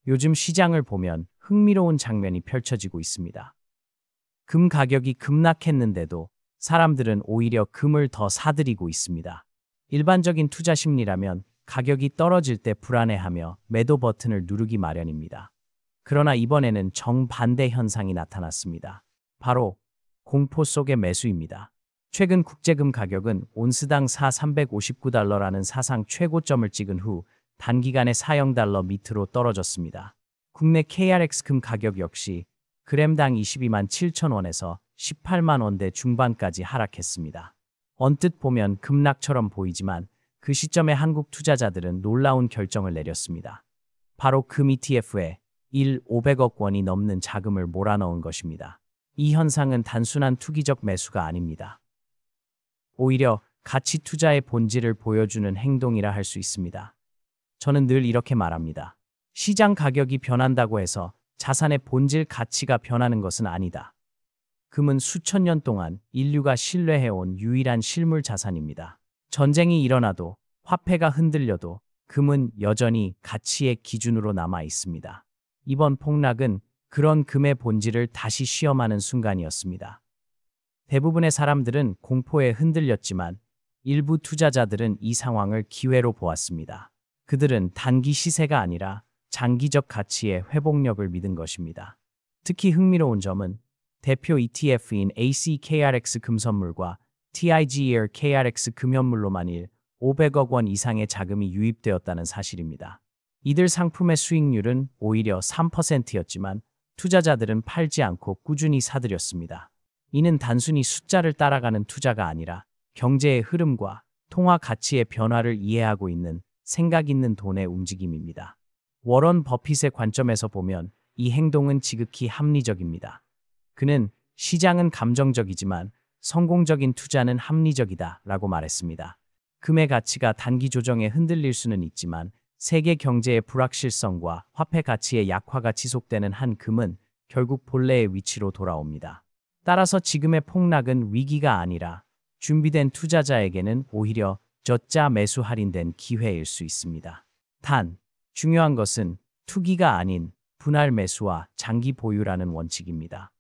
요즘 시장을 보면 흥미로운 장면이 펼쳐지고 있습니다. 금 가격이 급락했는데도 사람들은 오히려 금을 더 사들이고 있습니다. 일반적인 투자 심리라면 가격이 떨어질 때 불안해하며 매도 버튼을 누르기 마련입니다. 그러나 이번에는 정반대 현상이 나타났습니다. 바로 공포 속의 매수입니다. 최근 국제금 가격은 온스당 359달러라는 사상 최고점을 찍은 후 단기간에 40달러 밑으로 떨어졌습니다. 국내 KRX 금 가격 역시 그램당 22만 7천 원에서 18만 원대 중반까지 하락했습니다. 언뜻 보면 급락처럼 보이지만 그 시점에 한국 투자자들은 놀라운 결정을 내렸습니다. 바로 금 ETF에 500억 원이 넘는 자금을 몰아넣은 것입니다. 이 현상은 단순한 투기적 매수가 아닙니다. 오히려 가치 투자의 본질을 보여주는 행동이라 할 수 있습니다. 저는 늘 이렇게 말합니다. 시장 가격이 변한다고 해서 자산의 본질 가치가 변하는 것은 아니다. 금은 수천 년 동안 인류가 신뢰해온 유일한 실물 자산입니다. 전쟁이 일어나도 화폐가 흔들려도 금은 여전히 가치의 기준으로 남아 있습니다. 이번 폭락은 그런 금의 본질을 다시 시험하는 순간이었습니다. 대부분의 사람들은 공포에 흔들렸지만 일부 투자자들은 이 상황을 기회로 보았습니다. 그들은 단기 시세가 아니라 장기적 가치의 회복력을 믿은 것입니다. 특히 흥미로운 점은 대표 ETF인 ACKRX 금선물과 TIGER KRX 금현물로 만일 500억 원 이상의 자금이 유입되었다는 사실입니다. 이들 상품의 수익률은 오히려 3%였지만 투자자들은 팔지 않고 꾸준히 사들였습니다. 이는 단순히 숫자를 따라가는 투자가 아니라 경제의 흐름과 통화 가치의 변화를 이해하고 있는 생각 있는 돈의 움직임입니다. 워런 버핏의 관점에서 보면 이 행동은 지극히 합리적입니다. 그는 시장은 감정적이지만 성공적인 투자는 합리적이다 라고 말했습니다. 금의 가치가 단기 조정에 흔들릴 수는 있지만 세계 경제의 불확실성과 화폐 가치의 약화가 지속되는 한 금은 결국 본래의 위치로 돌아옵니다. 따라서 지금의 폭락은 위기가 아니라 준비된 투자자에게는 오히려 저자 매수 할인된 기회일 수 있습니다. 단, 중요한 것은 투기가 아닌 분할 매수와 장기 보유라는 원칙입니다.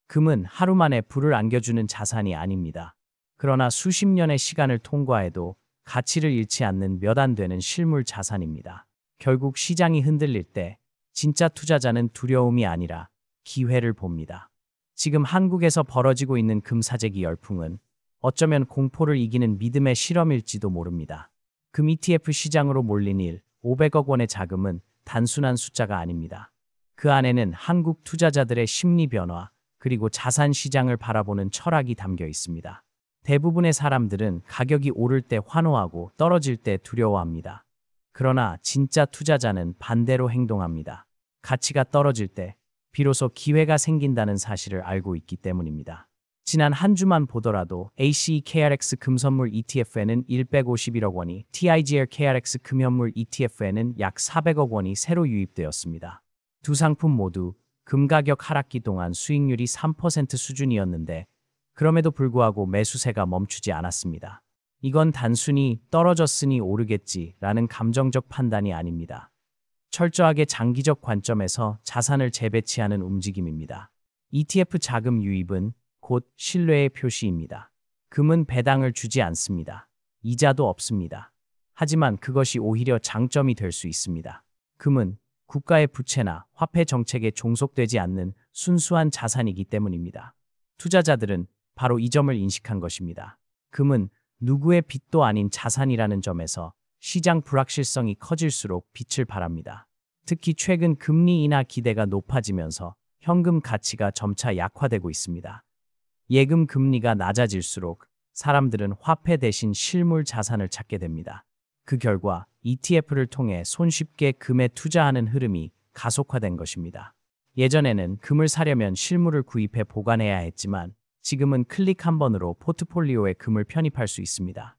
금은 하루 만에 불을 안겨주는 자산이 아닙니다. 그러나 수십 년의 시간을 통과해도 가치를 잃지 않는 몇 안 되는 실물 자산입니다. 결국 시장이 흔들릴 때 진짜 투자자는 두려움이 아니라 기회를 봅니다. 지금 한국에서 벌어지고 있는 금 사재기 열풍은 어쩌면 공포를 이기는 믿음의 실험일지도 모릅니다. 금 ETF 시장으로 몰린 500억 원의 자금은 단순한 숫자가 아닙니다. 그 안에는 한국 투자자들의 심리 변화 그리고 자산 시장을 바라보는 철학이 담겨 있습니다. 대부분의 사람들은 가격이 오를 때 환호하고 떨어질 때 두려워합니다. 그러나 진짜 투자자는 반대로 행동합니다. 가치가 떨어질 때 비로소 기회가 생긴다는 사실을 알고 있기 때문입니다. 지난 한 주만 보더라도 ACKRX 금선물 ETF에는 151억 원이, TIGER KRX 금현물 ETF에는 약 400억 원이 새로 유입되었습니다. 두 상품 모두 금 가격 하락기 동안 수익률이 3% 수준이었는데 그럼에도 불구하고 매수세가 멈추지 않았습니다. 이건 단순히 떨어졌으니 오르겠지라는 감정적 판단이 아닙니다. 철저하게 장기적 관점에서 자산을 재배치하는 움직임입니다. ETF 자금 유입은 곧 신뢰의 표시입니다. 금은 배당을 주지 않습니다. 이자도 없습니다. 하지만 그것이 오히려 장점이 될 수 있습니다. 금은 국가의 부채나 화폐 정책에 종속되지 않는 순수한 자산이기 때문입니다. 투자자들은 바로 이 점을 인식한 것입니다. 금은 누구의 빚도 아닌 자산이라는 점에서 시장 불확실성이 커질수록 빛을 발합니다. 특히 최근 금리 인하 기대가 높아지면서 현금 가치가 점차 약화되고 있습니다. 예금 금리가 낮아질수록 사람들은 화폐 대신 실물 자산을 찾게 됩니다. 그 결과 ETF를 통해 손쉽게 금에 투자하는 흐름이 가속화된 것입니다. 예전에는 금을 사려면 실물을 구입해 보관해야 했지만 지금은 클릭 한 번으로 포트폴리오에 금을 편입할 수 있습니다.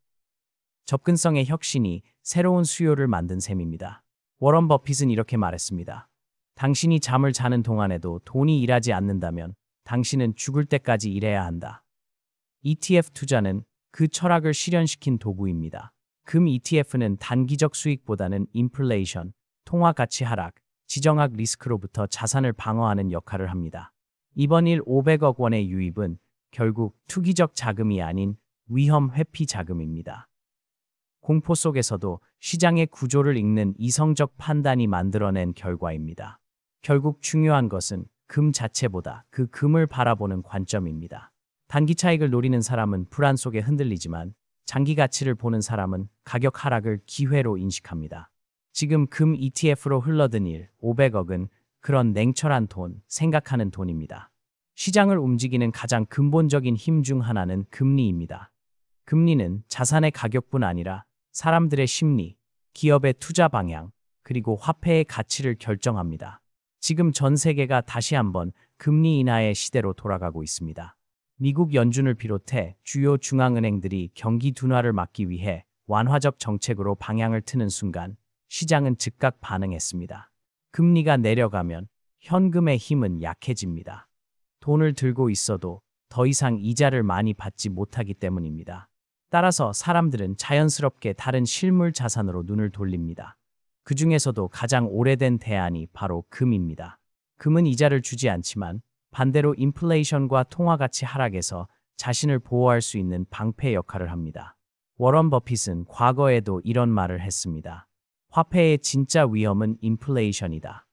접근성의 혁신이 새로운 수요를 만든 셈입니다. 워런 버핏은 이렇게 말했습니다. 당신이 잠을 자는 동안에도 돈이 일하지 않는다면 당신은 죽을 때까지 일해야 한다. ETF 투자는 그 철학을 실현시킨 도구입니다. 금 ETF는 단기적 수익보다는 인플레이션, 통화 가치 하락, 지정학 리스크로부터 자산을 방어하는 역할을 합니다. 이번 일 500억 원의 유입은 결국 투기적 자금이 아닌 위험 회피 자금입니다. 공포 속에서도 시장의 구조를 읽는 이성적 판단이 만들어낸 결과입니다. 결국 중요한 것은 금 자체보다 그 금을 바라보는 관점입니다. 단기 차익을 노리는 사람은 불안 속에 흔들리지만 장기 가치를 보는 사람은 가격 하락을 기회로 인식합니다. 지금 금 ETF로 흘러든 일 500억은 그런 냉철한 돈, 생각하는 돈입니다. 시장을 움직이는 가장 근본적인 힘 중 하나는 금리입니다. 금리는 자산의 가격뿐 아니라 사람들의 심리, 기업의 투자 방향, 그리고 화폐의 가치를 결정합니다. 지금 전 세계가 다시 한번 금리 인하의 시대로 돌아가고 있습니다. 미국 연준을 비롯해 주요 중앙은행들이 경기 둔화를 막기 위해 완화적 정책으로 방향을 트는 순간 시장은 즉각 반응했습니다. 금리가 내려가면 현금의 힘은 약해집니다. 돈을 들고 있어도 더 이상 이자를 많이 받지 못하기 때문입니다. 따라서 사람들은 자연스럽게 다른 실물 자산으로 눈을 돌립니다. 그 중에서도 가장 오래된 대안이 바로 금입니다. 금은 이자를 주지 않지만 반대로 인플레이션과 통화가치 하락에서 자신을 보호할 수 있는 방패 역할을 합니다. 워런 버핏은 과거에도 이런 말을 했습니다. 화폐의 진짜 위험은 인플레이션이다.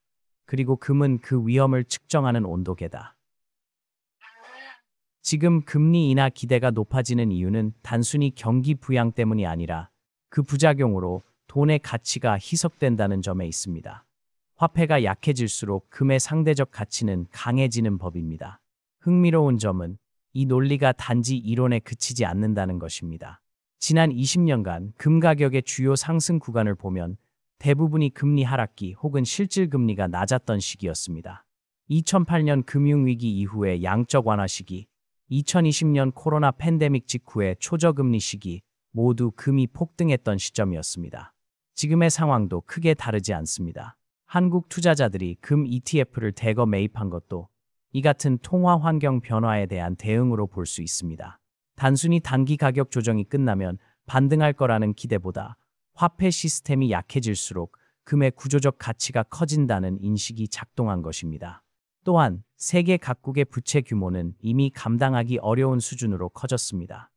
그리고 금은 그 위험을 측정하는 온도계다. 지금 금리 인하 기대가 높아지는 이유는 단순히 경기 부양 때문이 아니라 그 부작용으로 돈의 가치가 희석된다는 점에 있습니다. 화폐가 약해질수록 금의 상대적 가치는 강해지는 법입니다. 흥미로운 점은 이 논리가 단지 이론에 그치지 않는다는 것입니다. 지난 20년간 금 가격의 주요 상승 구간을 보면 대부분이 금리 하락기 혹은 실질 금리가 낮았던 시기였습니다. 2008년 금융위기 이후의 양적 완화 시기, 2020년 코로나 팬데믹 직후의 초저금리 시기 모두 금이 폭등했던 시점이었습니다. 지금의 상황도 크게 다르지 않습니다. 한국 투자자들이 금 ETF를 대거 매입한 것도 이 같은 통화 환경 변화에 대한 대응으로 볼 수 있습니다. 단순히 단기 가격 조정이 끝나면 반등할 거라는 기대보다 화폐 시스템이 약해질수록 금의 구조적 가치가 커진다는 인식이 작동한 것입니다. 또한 세계 각국의 부채 규모는 이미 감당하기 어려운 수준으로 커졌습니다.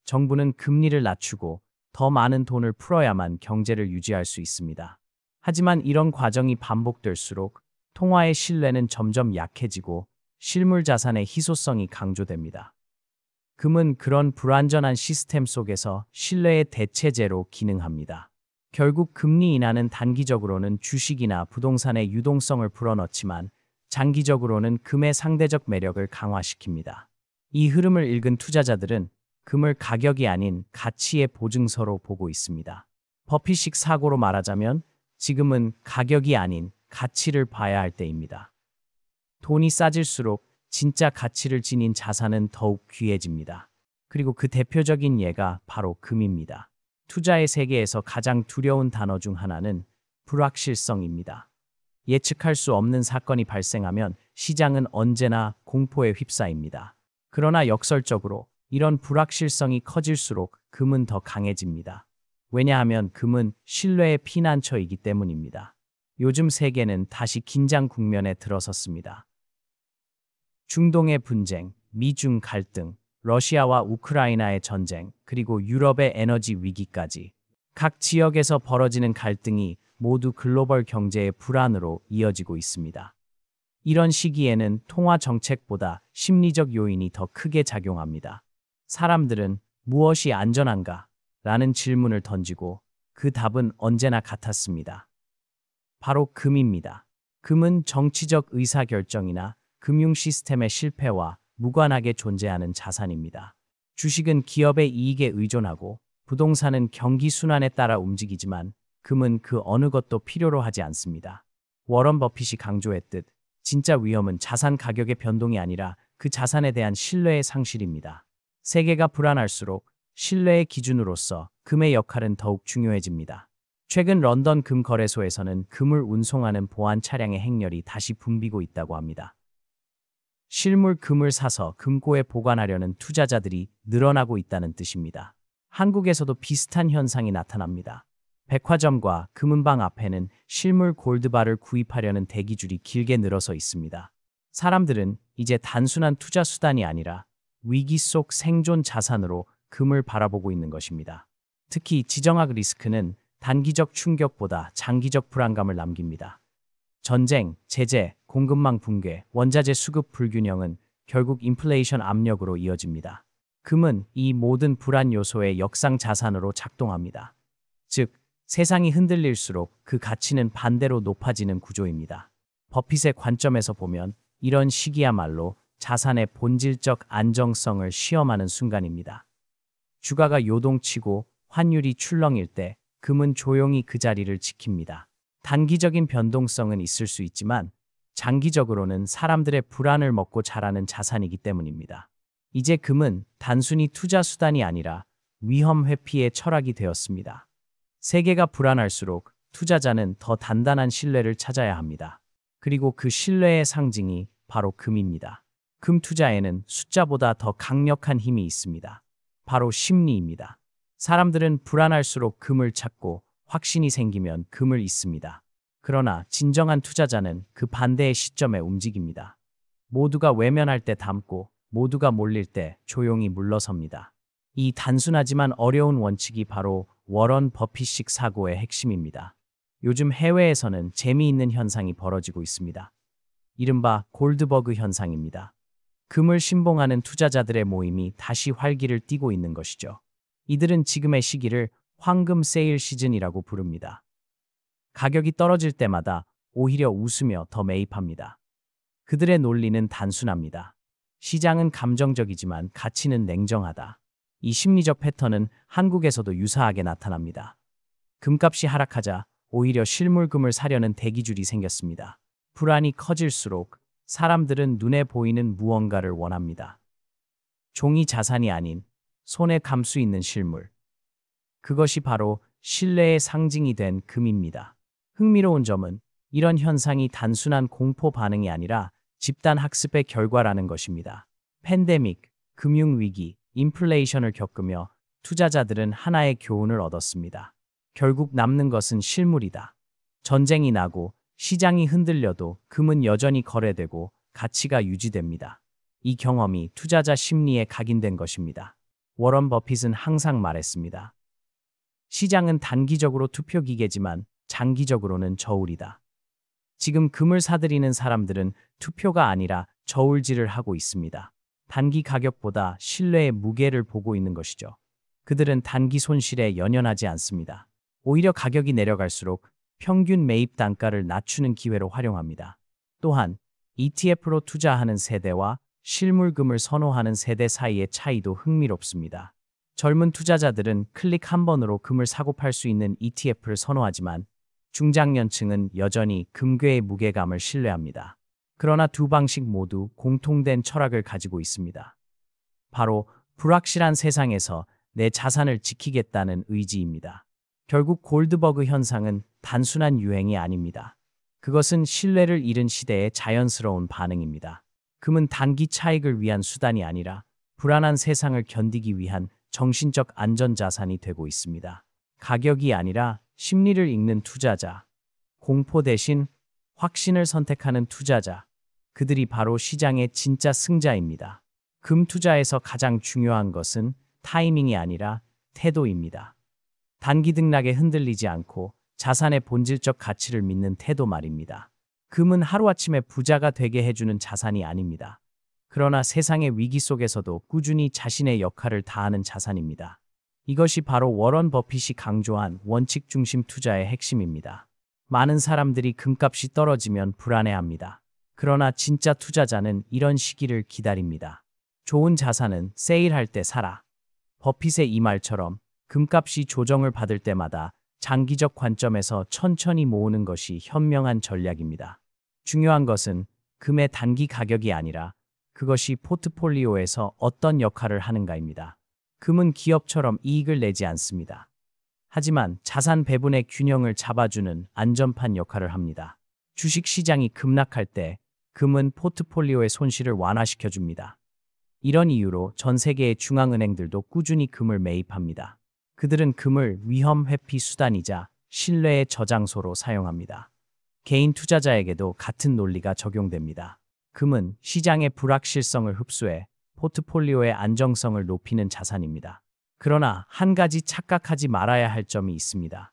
정부는 금리를 낮추고 더 많은 돈을 풀어야만 경제를 유지할 수 있습니다. 하지만 이런 과정이 반복될수록 통화의 신뢰는 점점 약해지고 실물 자산의 희소성이 강조됩니다. 금은 그런 불완전한 시스템 속에서 신뢰의 대체제로 기능합니다. 결국 금리 인하는 단기적으로는 주식이나 부동산의 유동성을 불어넣지만 장기적으로는 금의 상대적 매력을 강화시킵니다. 이 흐름을 읽은 투자자들은 금을 가격이 아닌 가치의 보증서로 보고 있습니다. 버핏식 사고로 말하자면 지금은 가격이 아닌 가치를 봐야 할 때입니다. 돈이 싸질수록 진짜 가치를 지닌 자산은 더욱 귀해집니다. 그리고 그 대표적인 예가 바로 금입니다. 투자의 세계에서 가장 두려운 단어 중 하나는 불확실성입니다. 예측할 수 없는 사건이 발생하면 시장은 언제나 공포에 휩싸입니다. 그러나 역설적으로 이런 불확실성이 커질수록 금은 더 강해집니다. 왜냐하면 금은 신뢰의 피난처이기 때문입니다. 요즘 세계는 다시 긴장 국면에 들어섰습니다. 중동의 분쟁, 미중 갈등, 러시아와 우크라이나의 전쟁, 그리고 유럽의 에너지 위기까지 각 지역에서 벌어지는 갈등이 모두 글로벌 경제의 불안으로 이어지고 있습니다. 이런 시기에는 통화 정책보다 심리적 요인이 더 크게 작용합니다. 사람들은 무엇이 안전한가? 라는 질문을 던지고 그 답은 언제나 같았습니다. 바로 금입니다. 금은 정치적 의사결정이나 금융 시스템의 실패와 무관하게 존재하는 자산입니다. 주식은 기업의 이익에 의존하고 부동산은 경기 순환에 따라 움직이지만 금은 그 어느 것도 필요로 하지 않습니다. 워런 버핏이 강조했듯 진짜 위험은 자산 가격의 변동이 아니라 그 자산에 대한 신뢰의 상실입니다. 세계가 불안할수록 신뢰의 기준으로서 금의 역할은 더욱 중요해집니다. 최근 런던 금 거래소에서는 금을 운송하는 보안 차량의 행렬이 다시 붐비고 있다고 합니다. 실물 금을 사서 금고에 보관하려는 투자자들이 늘어나고 있다는 뜻입니다. 한국에서도 비슷한 현상이 나타납니다. 백화점과 금은방 앞에는 실물 골드바를 구입하려는 대기줄이 길게 늘어서 있습니다. 사람들은 이제 단순한 투자 수단이 아니라 위기 속 생존 자산으로 금을 바라보고 있는 것입니다. 특히 지정학 리스크는 단기적 충격보다 장기적 불안감을 남깁니다. 전쟁, 제재, 공급망 붕괴, 원자재 수급 불균형은 결국 인플레이션 압력으로 이어집니다. 금은 이 모든 불안 요소의 역상 자산으로 작동합니다. 즉, 세상이 흔들릴수록 그 가치는 반대로 높아지는 구조입니다. 버핏의 관점에서 보면 이런 시기야말로 자산의 본질적 안정성을 시험하는 순간입니다. 주가가 요동치고 환율이 출렁일 때 금은 조용히 그 자리를 지킵니다. 단기적인 변동성은 있을 수 있지만 장기적으로는 사람들의 불안을 먹고 자라는 자산이기 때문입니다. 이제 금은 단순히 투자 수단이 아니라 위험 회피의 철학이 되었습니다. 세계가 불안할수록 투자자는 더 단단한 신뢰를 찾아야 합니다. 그리고 그 신뢰의 상징이 바로 금입니다. 금 투자에는 숫자보다 더 강력한 힘이 있습니다. 바로 심리입니다. 사람들은 불안할수록 금을 찾고 확신이 생기면 금을 잇습니다. 그러나 진정한 투자자는 그 반대의 시점에 움직입니다. 모두가 외면할 때 담고 모두가 몰릴 때 조용히 물러섭니다. 이 단순하지만 어려운 원칙이 바로 워런 버핏식 사고의 핵심입니다. 요즘 해외에서는 재미있는 현상이 벌어지고 있습니다. 이른바 골드버그 현상입니다. 금을 신봉하는 투자자들의 모임이 다시 활기를 띠고 있는 것이죠. 이들은 지금의 시기를 황금 세일 시즌이라고 부릅니다. 가격이 떨어질 때마다 오히려 웃으며 더 매입합니다. 그들의 논리는 단순합니다. 시장은 감정적이지만 가치는 냉정하다. 이 심리적 패턴은 한국에서도 유사하게 나타납니다. 금값이 하락하자 오히려 실물금을 사려는 대기줄이 생겼습니다. 불안이 커질수록 사람들은 눈에 보이는 무언가를 원합니다. 종이 자산이 아닌 손에 감수 있는 실물. 그것이 바로 신뢰의 상징이 된 금입니다. 흥미로운 점은 이런 현상이 단순한 공포 반응이 아니라 집단 학습의 결과라는 것입니다. 팬데믹, 금융위기, 인플레이션을 겪으며 투자자들은 하나의 교훈을 얻었습니다. 결국 남는 것은 실물이다. 전쟁이 나고 시장이 흔들려도 금은 여전히 거래되고 가치가 유지됩니다. 이 경험이 투자자 심리에 각인된 것입니다. 워런 버핏은 항상 말했습니다. 시장은 단기적으로 투표 기계지만 장기적으로는 저울이다. 지금 금을 사들이는 사람들은 투표가 아니라 저울질을 하고 있습니다. 단기 가격보다 신뢰의 무게를 보고 있는 것이죠. 그들은 단기 손실에 연연하지 않습니다. 오히려 가격이 내려갈수록 평균 매입 단가를 낮추는 기회로 활용합니다. 또한 ETF로 투자하는 세대와 실물금을 선호하는 세대 사이의 차이도 흥미롭습니다. 젊은 투자자들은 클릭 한 번으로 금을 사고 팔 수 있는 ETF를 선호하지만 중장년층은 여전히 금괴의 무게감을 신뢰합니다. 그러나 두 방식 모두 공통된 철학을 가지고 있습니다. 바로 불확실한 세상에서 내 자산을 지키겠다는 의지입니다. 결국 골드버그 현상은 단순한 유행이 아닙니다. 그것은 신뢰를 잃은 시대의 자연스러운 반응입니다. 금은 단기 차익을 위한 수단이 아니라 불안한 세상을 견디기 위한 정신적 안전자산이 되고 있습니다. 가격이 아니라 심리를 읽는 투자자, 공포 대신 확신을 선택하는 투자자, 그들이 바로 시장의 진짜 승자입니다. 금 투자에서 가장 중요한 것은 타이밍이 아니라 태도입니다. 단기 등락에 흔들리지 않고 자산의 본질적 가치를 믿는 태도 말입니다. 금은 하루아침에 부자가 되게 해주는 자산이 아닙니다. 그러나 세상의 위기 속에서도 꾸준히 자신의 역할을 다하는 자산입니다. 이것이 바로 워런 버핏이 강조한 원칙 중심 투자의 핵심입니다. 많은 사람들이 금값이 떨어지면 불안해합니다. 그러나 진짜 투자자는 이런 시기를 기다립니다. 좋은 자산은 세일할 때 사라. 버핏의 이 말처럼 금값이 조정을 받을 때마다 장기적 관점에서 천천히 모으는 것이 현명한 전략입니다. 중요한 것은 금의 단기 가격이 아니라 그것이 포트폴리오에서 어떤 역할을 하는가입니다. 금은 기업처럼 이익을 내지 않습니다. 하지만 자산 배분의 균형을 잡아주는 안전판 역할을 합니다. 주식 시장이 급락할 때 금은 포트폴리오의 손실을 완화시켜줍니다. 이런 이유로 전 세계의 중앙은행들도 꾸준히 금을 매입합니다. 그들은 금을 위험 회피 수단이자 신뢰의 저장소로 사용합니다. 개인 투자자에게도 같은 논리가 적용됩니다. 금은 시장의 불확실성을 흡수해 포트폴리오의 안정성을 높이는 자산입니다. 그러나 한 가지 착각하지 말아야 할 점이 있습니다.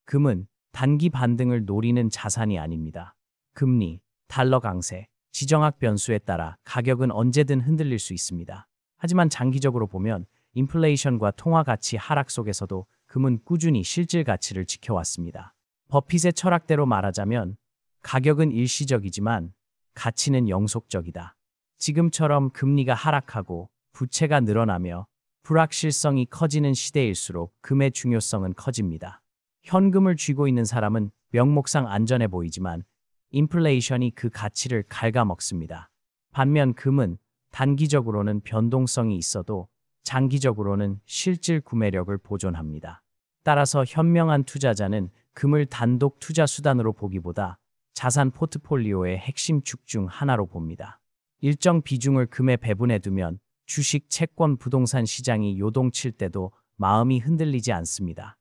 금은 단기 반등을 노리는 자산이 아닙니다. 금리, 달러 강세, 지정학 변수에 따라 가격은 언제든 흔들릴 수 있습니다. 하지만 장기적으로 보면 인플레이션과 통화 가치 하락 속에서도 금은 꾸준히 실질 가치를 지켜왔습니다. 버핏의 철학대로 말하자면 가격은 일시적이지만 가치는 영속적이다. 지금처럼 금리가 하락하고 부채가 늘어나며 불확실성이 커지는 시대일수록 금의 중요성은 커집니다. 현금을 쥐고 있는 사람은 명목상 안전해 보이지만 인플레이션이 그 가치를 갉아먹습니다. 반면 금은 단기적으로는 변동성이 있어도 장기적으로는 실질 구매력을 보존합니다. 따라서 현명한 투자자는 금을 단독 투자 수단으로 보기보다 자산 포트폴리오의 핵심 축 중 하나로 봅니다. 일정 비중을 금에 배분해 두면 주식, 채권, 부동산 시장이 요동칠 때도 마음이 흔들리지 않습니다.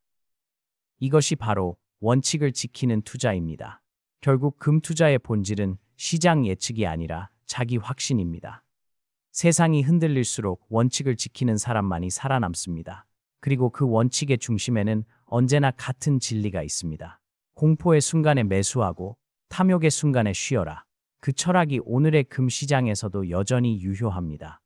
이것이 바로 원칙을 지키는 투자입니다. 결국 금 투자의 본질은 시장 예측이 아니라 자기 확신입니다. 세상이 흔들릴수록 원칙을 지키는 사람만이 살아남습니다. 그리고 그 원칙의 중심에는 언제나 같은 진리가 있습니다. 공포의 순간에 매수하고 탐욕의 순간에 쉬어라. 그 철학이 오늘의 금 시장에서도 여전히 유효합니다.